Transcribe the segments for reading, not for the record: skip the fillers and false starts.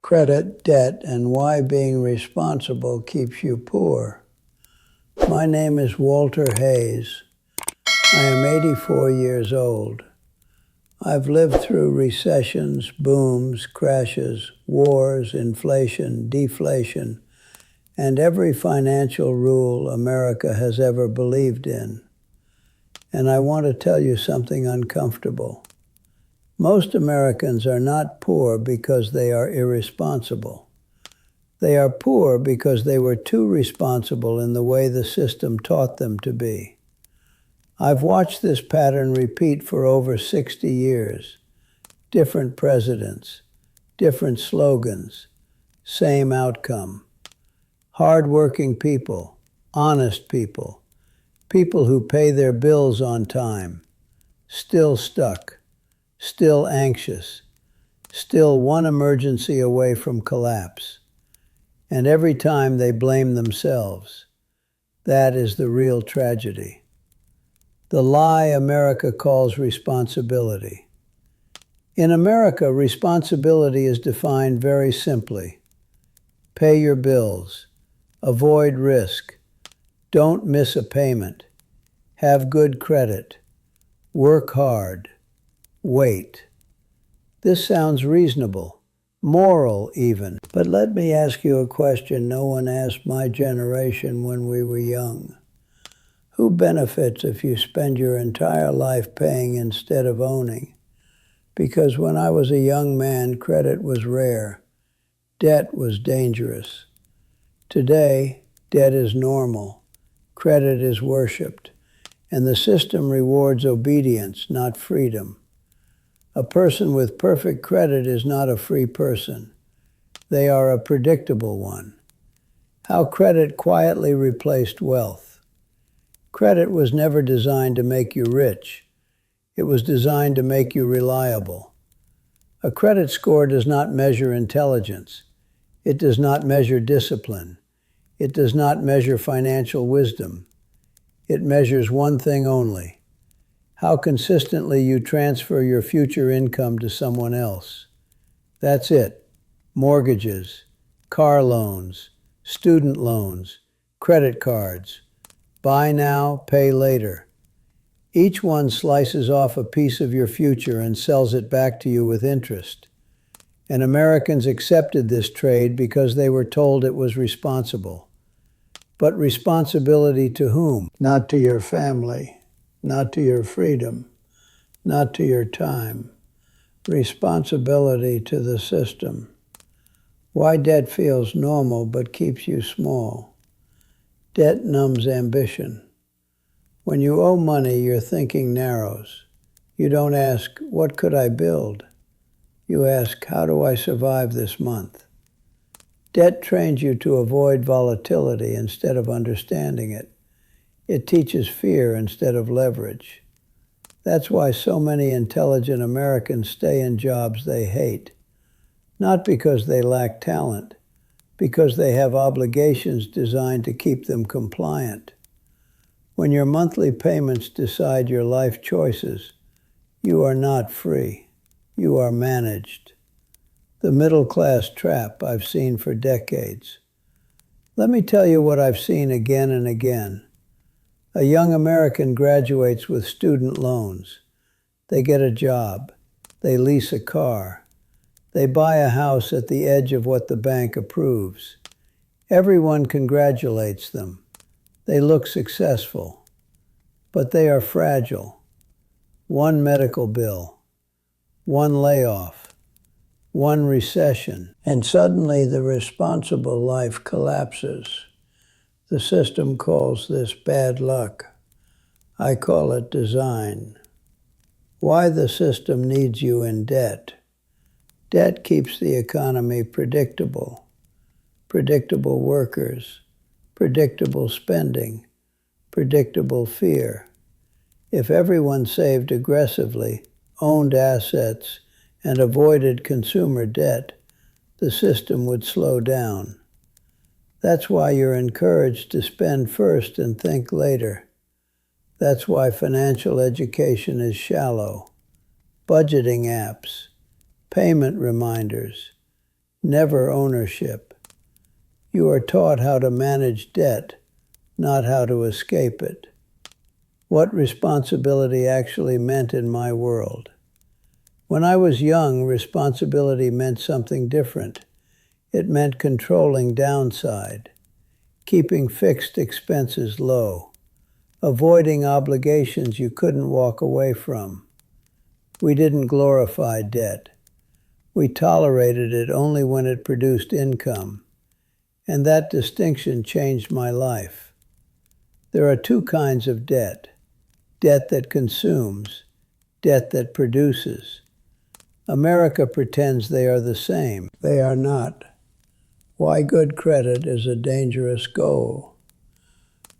credit, debt, and why being responsible keeps you poor. My name is Walter Hayes. I am 84 years old. I've lived through recessions, booms, crashes, wars, inflation, deflation, and every financial rule America has ever believed in. And I want to tell you something uncomfortable. Most Americans are not poor because they are irresponsible. They are poor because they were too responsible in the way the system taught them to be. I've watched this pattern repeat for over 60 years. Different presidents, different slogans, same outcome. Hard-working people, honest people, people who pay their bills on time, still stuck, still anxious, still one emergency away from collapse. And every time they blame themselves. That is the real tragedy. The lie America calls responsibility. In America, responsibility is defined very simply. Pay your bills. Avoid risk. Don't miss a payment. Have good credit. Work hard. Wait. This sounds reasonable, moral even. But let me ask you a question no one asked my generation when we were young. Who benefits if you spend your entire life paying instead of owning? Because when I was a young man, credit was rare. Debt was dangerous. Today, debt is normal. Credit is worshipped. And the system rewards obedience, not freedom. A person with perfect credit is not a free person. They are a predictable one. How credit quietly replaced wealth. Credit was never designed to make you rich. It was designed to make you reliable. A credit score does not measure intelligence. It does not measure discipline. It does not measure financial wisdom. It measures one thing only: how consistently you transfer your future income to someone else. That's it. Mortgages, car loans, student loans, credit cards. Buy now, pay later. Each one slices off a piece of your future and sells it back to you with interest. And Americans accepted this trade because they were told it was responsible. But responsibility to whom? Not to your family, not to your freedom, not to your time. Responsibility to the system. Why debt feels normal but keeps you small. Debt numbs ambition. When you owe money, your thinking narrows. You don't ask, what could I build? You ask, how do I survive this month? Debt trains you to avoid volatility instead of understanding it. It teaches fear instead of leverage. That's why so many intelligent Americans stay in jobs they hate. Not because they lack talent, because they have obligations designed to keep them compliant. When your monthly payments decide your life choices, you are not free. You are managed. The middle-class trap I've seen for decades. Let me tell you what I've seen again and again. A young American graduates with student loans. They get a job. They lease a car. They buy a house at the edge of what the bank approves. Everyone congratulates them. They look successful. But they are fragile. One medical bill. One layoff. One recession. And suddenly the responsible life collapses. The system calls this bad luck. I call it design. Why the system needs you in debt. Debt keeps the economy predictable. Predictable workers, predictable spending, predictable fear. If everyone saved aggressively, owned assets, and avoided consumer debt, the system would slow down. That's why you're encouraged to spend first and think later. That's why financial education is shallow. Budgeting apps, payment reminders, never ownership. You are taught how to manage debt, not how to escape it. What responsibility actually meant in my world. When I was young, responsibility meant something different. It meant controlling downside, keeping fixed expenses low, avoiding obligations you couldn't walk away from. We didn't glorify debt. We tolerated it only when it produced income. And that distinction changed my life. There are two kinds of debt. Debt that consumes, debt that produces. America pretends they are the same. They are not. Why good credit is a dangerous goal.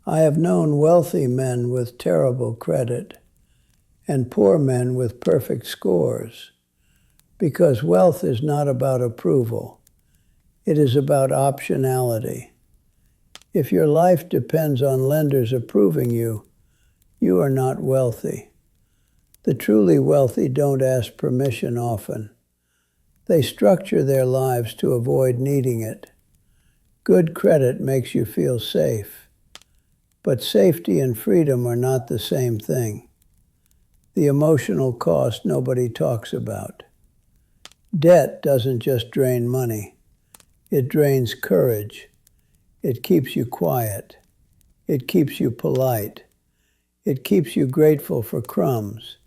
I have known wealthy men with terrible credit and poor men with perfect scores, because wealth is not about approval. It is about optionality. If your life depends on lenders approving you, you are not wealthy. The truly wealthy don't ask permission often. They structure their lives to avoid needing it. Good credit makes you feel safe. But safety and freedom are not the same thing. The emotional cost nobody talks about. Debt doesn't just drain money. It drains courage. It keeps you quiet. It keeps you polite. It keeps you grateful for crumbs.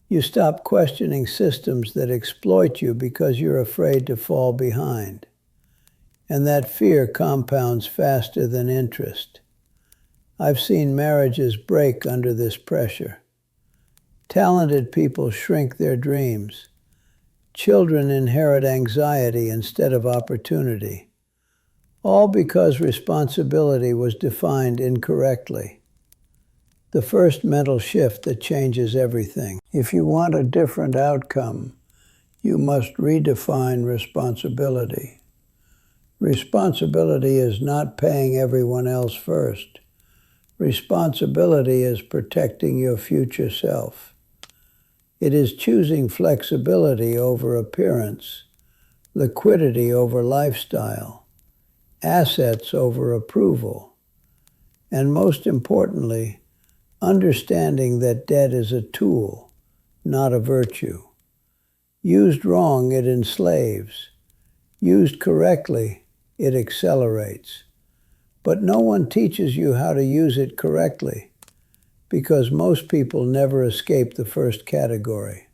You stop questioning systems that exploit you because you're afraid to fall behind. And that fear compounds faster than interest. I've seen marriages break under this pressure. Talented people shrink their dreams. Children inherit anxiety instead of opportunity. All because responsibility was defined incorrectly. The first mental shift that changes everything. If you want a different outcome, you must redefine responsibility. Responsibility is not paying everyone else first. Responsibility is protecting your future self. It is choosing flexibility over appearance, liquidity over lifestyle, assets over approval, and most importantly, understanding that debt is a tool, not a virtue. Used wrong, it enslaves. Used correctly, it accelerates. But no one teaches you how to use it correctly, because most people never escape the first category.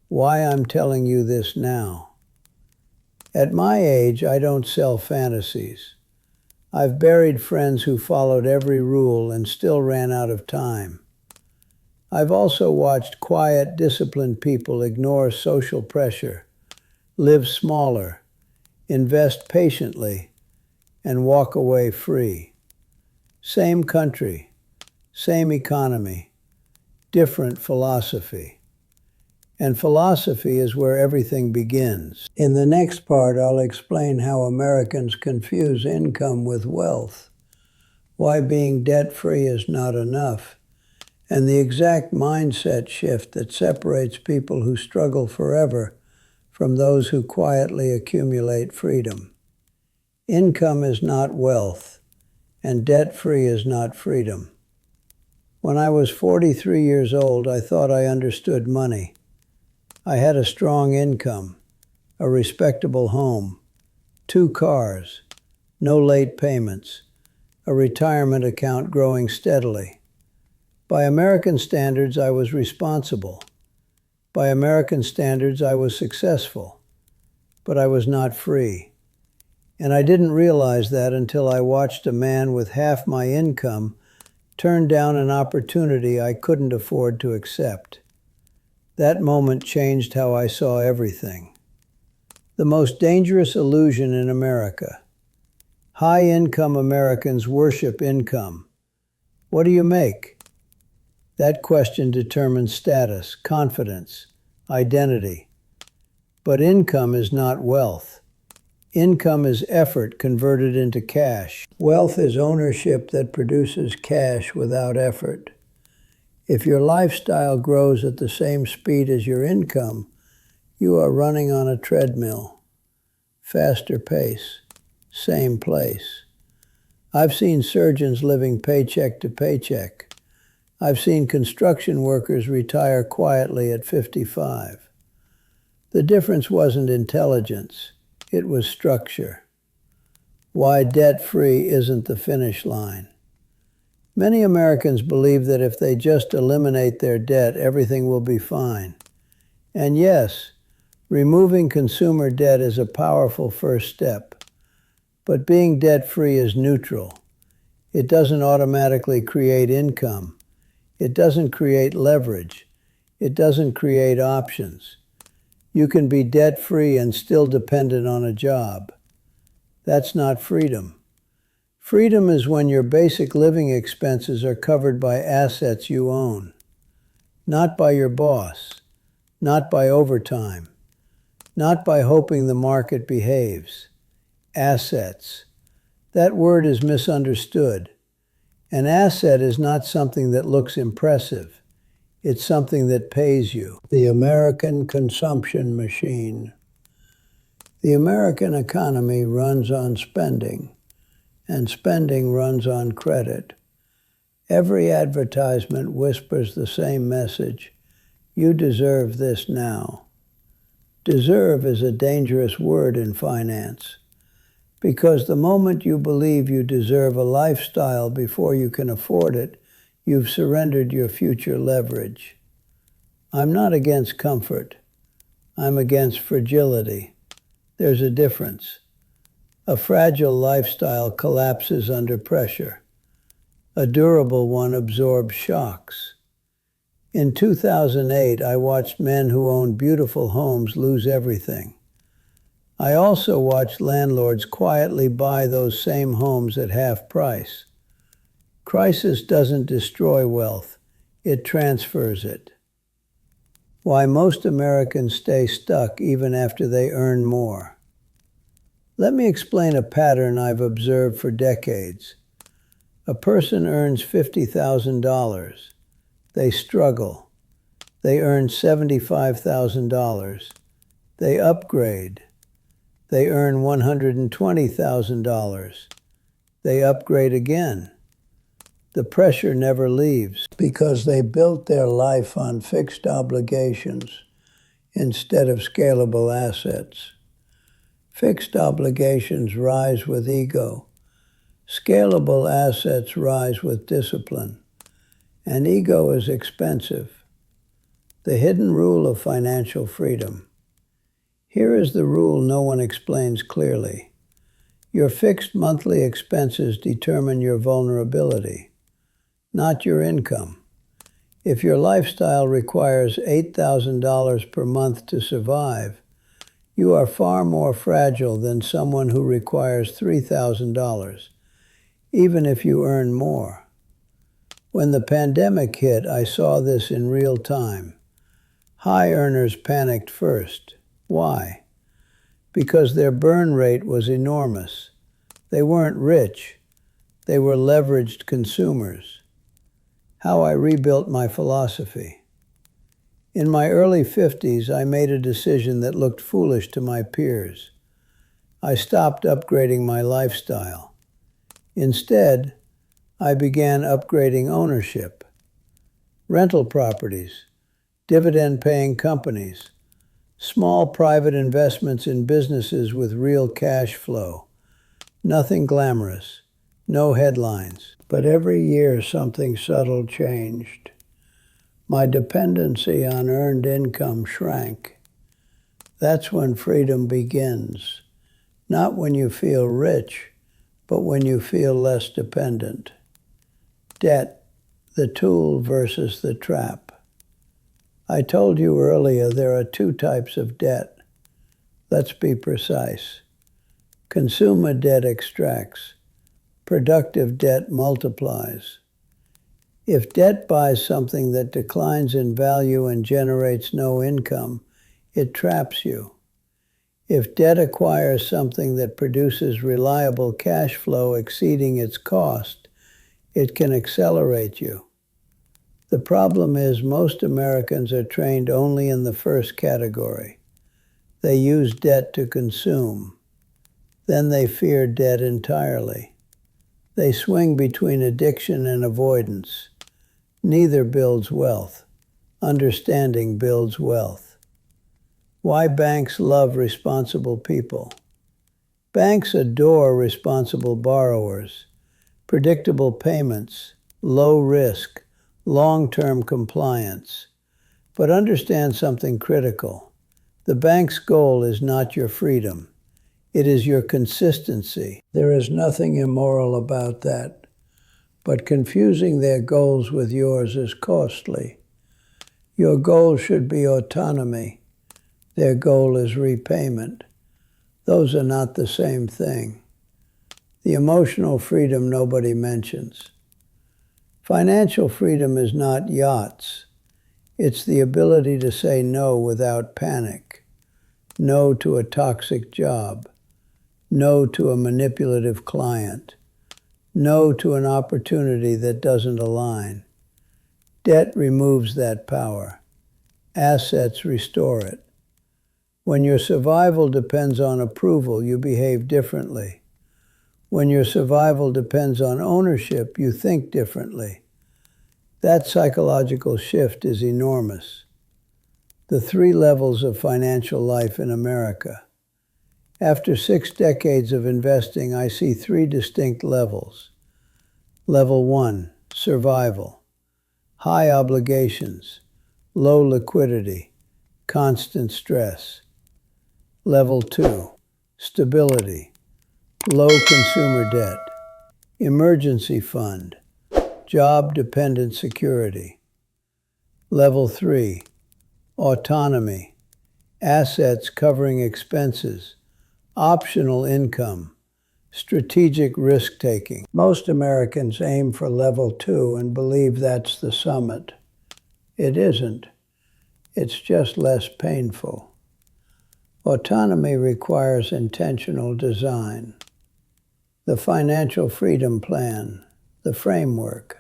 Why I'm telling you this now. At my age, I don't sell fantasies. I've buried friends who followed every rule and still ran out of time. I've also watched quiet, disciplined people ignore social pressure, live smaller, invest patiently, and walk away free. Same country, same economy, different philosophy. And philosophy is where everything begins. In the next part, I'll explain how Americans confuse income with wealth, why being debt-free is not enough, and the exact mindset shift that separates people who struggle forever from those who quietly accumulate freedom. Income is not wealth, and debt-free is not freedom. When I was 43 years old, I thought I understood money. I had a strong income, a respectable home, 2 cars, no late payments, a retirement account growing steadily. By American standards, I was responsible. By American standards, I was successful. But I was not free. And I didn't realize that until I watched a man with half my income turn down an opportunity I couldn't afford to accept. That moment changed how I saw everything. The most dangerous illusion in America. High-income Americans worship income. What do you make? That question determines status, confidence, identity. But income is not wealth. Income is effort converted into cash. Wealth is ownership that produces cash without effort. If your lifestyle grows at the same speed as your income, you are running on a treadmill. faster pace, same place. I've seen surgeons living paycheck to paycheck. I've seen construction workers retire quietly at 55. The difference wasn't intelligence, it was structure. Why debt-free isn't the finish line. Many Americans believe that if they just eliminate their debt, everything will be fine. And yes, removing consumer debt is a powerful first step. But being debt-free is neutral. It doesn't automatically create income. It doesn't create leverage. It doesn't create options. You can be debt-free and still dependent on a job. That's not freedom. Freedom is when your basic living expenses are covered by assets you own, not by your boss, not by overtime, not by hoping the market behaves. Assets. That word is misunderstood. An asset is not something that looks impressive. It's something that pays you. The American consumption machine. The American economy runs on spending, and spending runs on credit. Every advertisement whispers the same message: you deserve this now. Deserve is a dangerous word in finance, because the moment you believe you deserve a lifestyle before you can afford it, you've surrendered your future leverage. I'm not against comfort. I'm against fragility. There's a difference. A fragile lifestyle collapses under pressure. A durable one absorbs shocks. In 2008, I watched men who owned beautiful homes lose everything. I also watched landlords quietly buy those same homes at half price. Crisis doesn't destroy wealth, it transfers it. Why most Americans stay stuck even after they earn more. Let me explain a pattern I've observed for decades. A person earns $50,000. They struggle. They earn $75,000. They upgrade. They earn $120,000. They upgrade again. The pressure never leaves because they built their life on fixed obligations instead of scalable assets. Fixed obligations rise with ego. Scalable assets rise with discipline. And ego is expensive. The hidden rule of financial freedom. Here is the rule no one explains clearly. Your fixed monthly expenses determine your vulnerability, not your income. If your lifestyle requires $8,000 per month to survive, you are far more fragile than someone who requires $3,000, even if you earn more. When the pandemic hit, I saw this in real time. High earners panicked first. Why? Because their burn rate was enormous. They weren't rich. They were leveraged consumers. How I rebuilt my philosophy. In my early 50s, I made a decision that looked foolish to my peers. I stopped upgrading my lifestyle. Instead, I began upgrading ownership. Rental properties, dividend-paying companies, small private investments in businesses with real cash flow. Nothing glamorous, no headlines. But every year something subtle changed. My dependency on earned income shrank. That's when freedom begins. Not when you feel rich, but when you feel less dependent. Debt, the tool versus the trap. I told you earlier there are two types of debt. Let's be precise. Consumer debt extracts. Productive debt multiplies. If debt buys something that declines in value and generates no income, it traps you. If debt acquires something that produces reliable cash flow exceeding its cost, it can accelerate you. The problem is most Americans are trained only in the first category. They use debt to consume. Then they fear debt entirely. They swing between addiction and avoidance. Neither builds wealth. Understanding builds wealth. Why banks love responsible people. Banks adore responsible borrowers, predictable payments, low risk, long-term compliance. But understand something critical. The bank's goal is not your freedom. It is your consistency. There is nothing immoral about that. But confusing their goals with yours is costly. Your goal should be autonomy. Their goal is repayment. Those are not the same thing. The emotional freedom nobody mentions. Financial freedom is not yachts. It's the ability to say no without panic. No to a toxic job. No to a manipulative client. No to an opportunity that doesn't align. Debt removes that power. Assets restore it. When your survival depends on approval, you behave differently. When your survival depends on ownership, you think differently. That psychological shift is enormous. The 3 levels of financial life in America. After 6 decades of investing, I see 3 distinct levels. Level 1, survival. High obligations, low liquidity, constant stress. Level 2, stability. Low consumer debt. Emergency fund. Job-dependent security. Level 3, autonomy. Assets covering expenses. Optional income. Strategic risk-taking. Most Americans aim for level 2 and believe that's the summit. It isn't. It's just less painful. Autonomy requires intentional design. The financial freedom plan, the framework.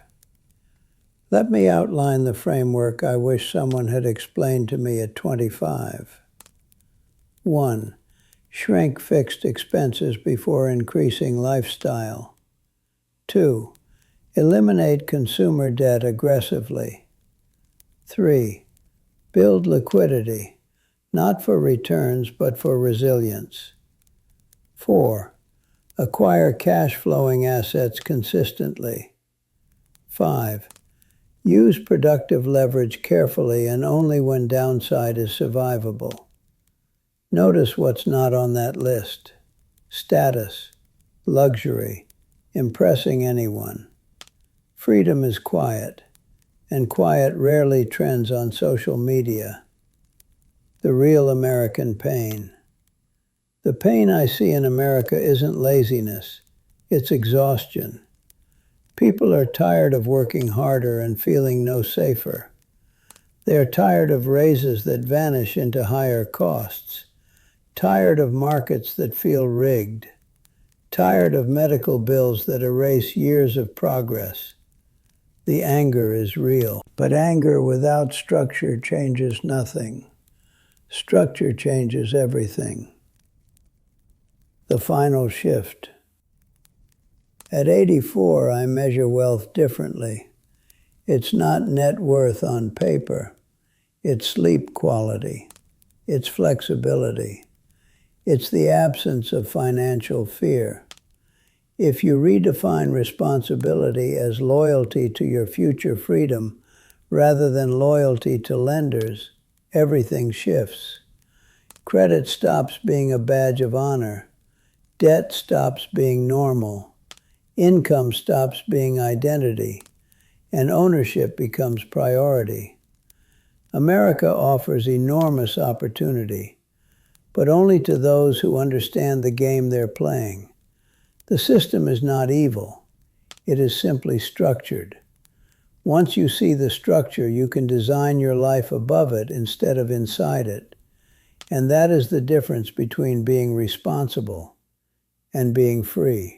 Let me outline the framework I wish someone had explained to me at 25. 1. Shrink fixed expenses before increasing lifestyle. 2. Eliminate consumer debt aggressively. 3. Build liquidity, not for returns but for resilience. 4. Acquire cash-flowing assets consistently. 5. Use productive leverage carefully and only when downside is survivable. Notice what's not on that list. Status, luxury, impressing anyone. Freedom is quiet, and quiet rarely trends on social media. The real American pain. The pain I see in America isn't laziness, it's exhaustion. People are tired of working harder and feeling no safer. They are tired of raises that vanish into higher costs. Tired of markets that feel rigged. Tired of medical bills that erase years of progress. The anger is real, but anger without structure changes nothing. Structure changes everything. The final shift. At 84, I measure wealth differently. It's not net worth on paper. It's sleep quality. It's flexibility. It's the absence of financial fear. If you redefine responsibility as loyalty to your future freedom rather than loyalty to lenders, everything shifts. Credit stops being a badge of honor. Debt stops being normal. Income stops being identity. And ownership becomes priority. America offers enormous opportunity, but only to those who understand the game they're playing. The system is not evil. It is simply structured. Once you see the structure, you can design your life above it instead of inside it. And that is the difference between being responsible and being free.